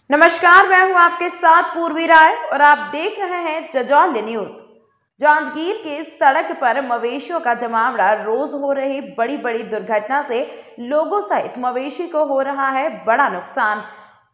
नमस्कार, मैं हूं आपके साथ पूर्वी राय और आप देख रहे हैं जजौली न्यूज। जांजगीर के सड़क पर मवेशियों का जमावड़ा रोज हो रही बड़ी बड़ी दुर्घटना से लोगों सहित मवेशी को हो रहा है बड़ा नुकसान।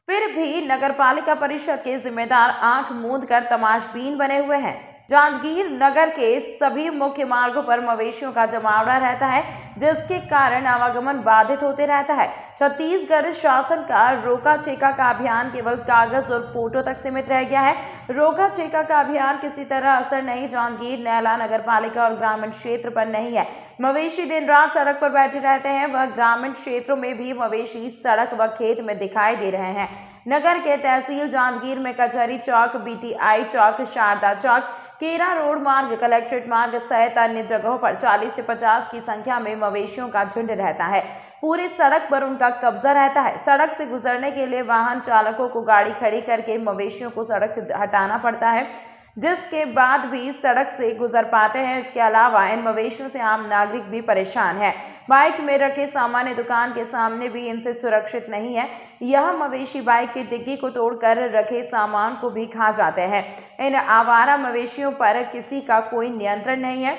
फिर भी नगरपालिका परिषद के जिम्मेदार आंख मूंद कर तमाशबीन बने हुए हैं। जांजगीर नगर के सभी मुख्य मार्गों पर मवेशियों का जमावड़ा रहता है, जिसके कारण आवागमन बाधित होते रहता है। छत्तीसगढ़ शासन का रोका छेका का अभियान केवल कागज और फोटो तक सीमित रह गया है। रोका छेका का अभियान किसी तरह असर नहीं जांजगीर नैला नगर पालिका और ग्रामीण क्षेत्र पर नहीं है। मवेशी दिन रात सड़क पर बैठे रहते हैं। वह ग्रामीण क्षेत्रों में भी मवेशी सड़क व खेत में दिखाई दे रहे हैं। नगर के तहसील जांजगीर में कचहरी चौक, बीटीआई चौक, शारदा चौक, केरा रोड मार्ग, कलेक्ट्रेट मार्ग सहित अन्य जगहों पर 40 से 50 की संख्या में मवेशियों का झुंड रहता है। पूरी सड़क पर उनका कब्जा रहता है। सड़क से गुजरने के लिए वाहन चालकों को गाड़ी खड़ी करके मवेशियों को सड़क से हटाना पड़ता है, जिसके बाद भी सड़क से गुजर पाते हैं। इसके अलावा इन मवेशियों से आम नागरिक भी परेशान है। बाइक में रखे सामान्य दुकान के सामने भी इनसे सुरक्षित नहीं है। यह मवेशी बाइक की डिग्गी को तोड़कर रखे सामान को भी खा जाते हैं। इन आवारा मवेशियों पर किसी का कोई नियंत्रण नहीं है।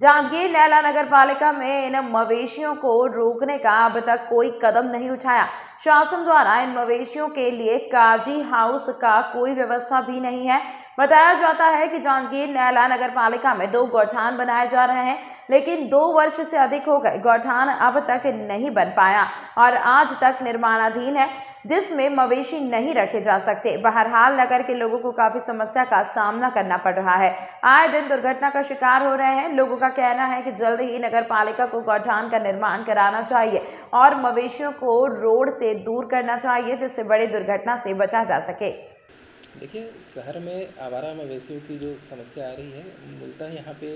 जांजगीर नैला नगर पालिका में इन मवेशियों को रोकने का अब तक कोई कदम नहीं उठाया। शासन द्वारा इन मवेशियों के लिए काजी हाउस का कोई व्यवस्था भी नहीं है। बताया जाता है कि जांजगीर नैला नगर पालिका में 2 गौठान बनाए जा रहे हैं, लेकिन 2 वर्ष से अधिक हो गए गौठान अब तक नहीं बन पाया और आज तक निर्माणाधीन है, जिसमें मवेशी नहीं रखे जा सकते। बहरहाल नगर के लोगों को काफी समस्या का सामना करना पड़ रहा है। आए दिन दुर्घटना का शिकार हो रहे हैं। लोगों का कहना है कि जल्द ही नगर पालिका को गौठान का निर्माण कराना चाहिए और मवेशियों को रोड से दूर करना चाहिए, जिससे बड़ी दुर्घटना से बचा जा सके। देखिए, शहर में आवारा मवेशियों की जो समस्या आ रही है, मूलतः यहाँ पे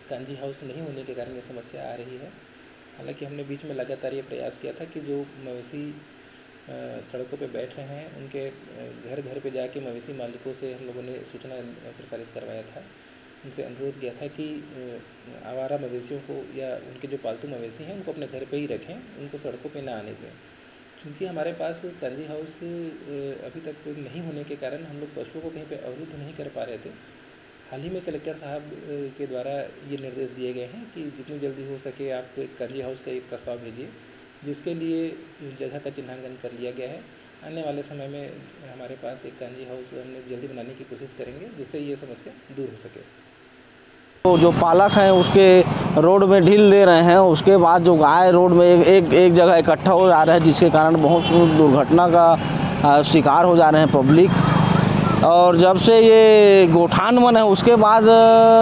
कांजी हाउस नहीं होने के कारण ये समस्या आ रही है। हालांकि हमने बीच में लगातार ये प्रयास किया था कि जो मवेशी सड़कों पे बैठ रहे हैं उनके घर घर पे जाके मवेशी मालिकों से हम लोगों ने सूचना प्रसारित करवाया था। उनसे अनुरोध किया था कि आवारा मवेशियों को या उनके जो पालतू मवेशी हैं उनको अपने घर पे ही रखें, उनको सड़कों पे ना आने दें। चूँकि हमारे पास कांजी हाउस अभी तक नहीं होने के कारण हम लोग पशुओं को कहीं पे अवरुद्ध नहीं कर पा रहे थे। हाल ही में कलेक्टर साहब के द्वारा ये निर्देश दिए गए हैं कि जितनी जल्दी हो सके आप एक कांजी हाउस का एक प्रस्ताव भेजिए, जिसके लिए जगह का चिन्हांकन कर लिया गया है। आने वाले समय में हमारे पास एक कांजी हाउस हम जल्दी बनाने की कोशिश करेंगे, जिससे ये समस्या दूर हो सके। तो जो पालक हैं उसके रोड में ढील दे रहे हैं, उसके बाद जो गाय रोड में एक जगह इकट्ठा हो जा रहा है, जिसके कारण बहुत दुर्घटना का शिकार हो जा रहे हैं पब्लिक। और जब से ये गोठान बना है उसके बाद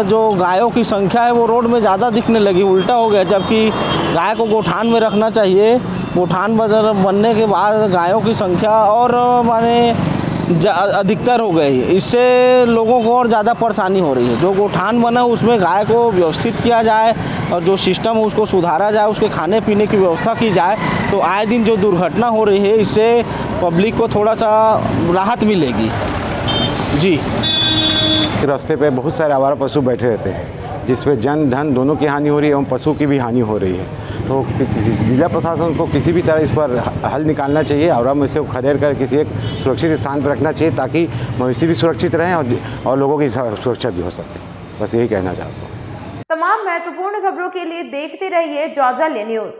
जो गायों की संख्या है वो रोड में ज़्यादा दिखने लगी, उल्टा हो गया। जबकि गाय को गोठान में रखना चाहिए। गोठान बनने के बाद गायों की संख्या और माने अधिकतर हो गई है। इससे लोगों को और ज़्यादा परेशानी हो रही है। जो गोठान बना उसमें गाय को व्यवस्थित किया जाए और जो सिस्टम है उसको सुधारा जाए, उसके खाने पीने की व्यवस्था की जाए, तो आए दिन जो दुर्घटना हो रही है इससे पब्लिक को थोड़ा सा राहत मिलेगी। जी, रास्ते पे बहुत सारे आवारा पशु बैठे रहते हैं, जिसमें जन धन दोनों की हानि हो रही है एवं पशु की भी हानि हो रही है। तो जिला प्रशासन को किसी भी तरह इस पर हल निकालना चाहिए। आवारा मवेशियों को खदेड़ कर किसी एक सुरक्षित स्थान पर रखना चाहिए, ताकि मवेशी भी सुरक्षित रहें और लोगों की सुरक्षा भी हो सके। बस यही कहना चाहता हूँ। तमाम महत्वपूर्ण खबरों के लिए देखते रहिए जजौली न्यूज।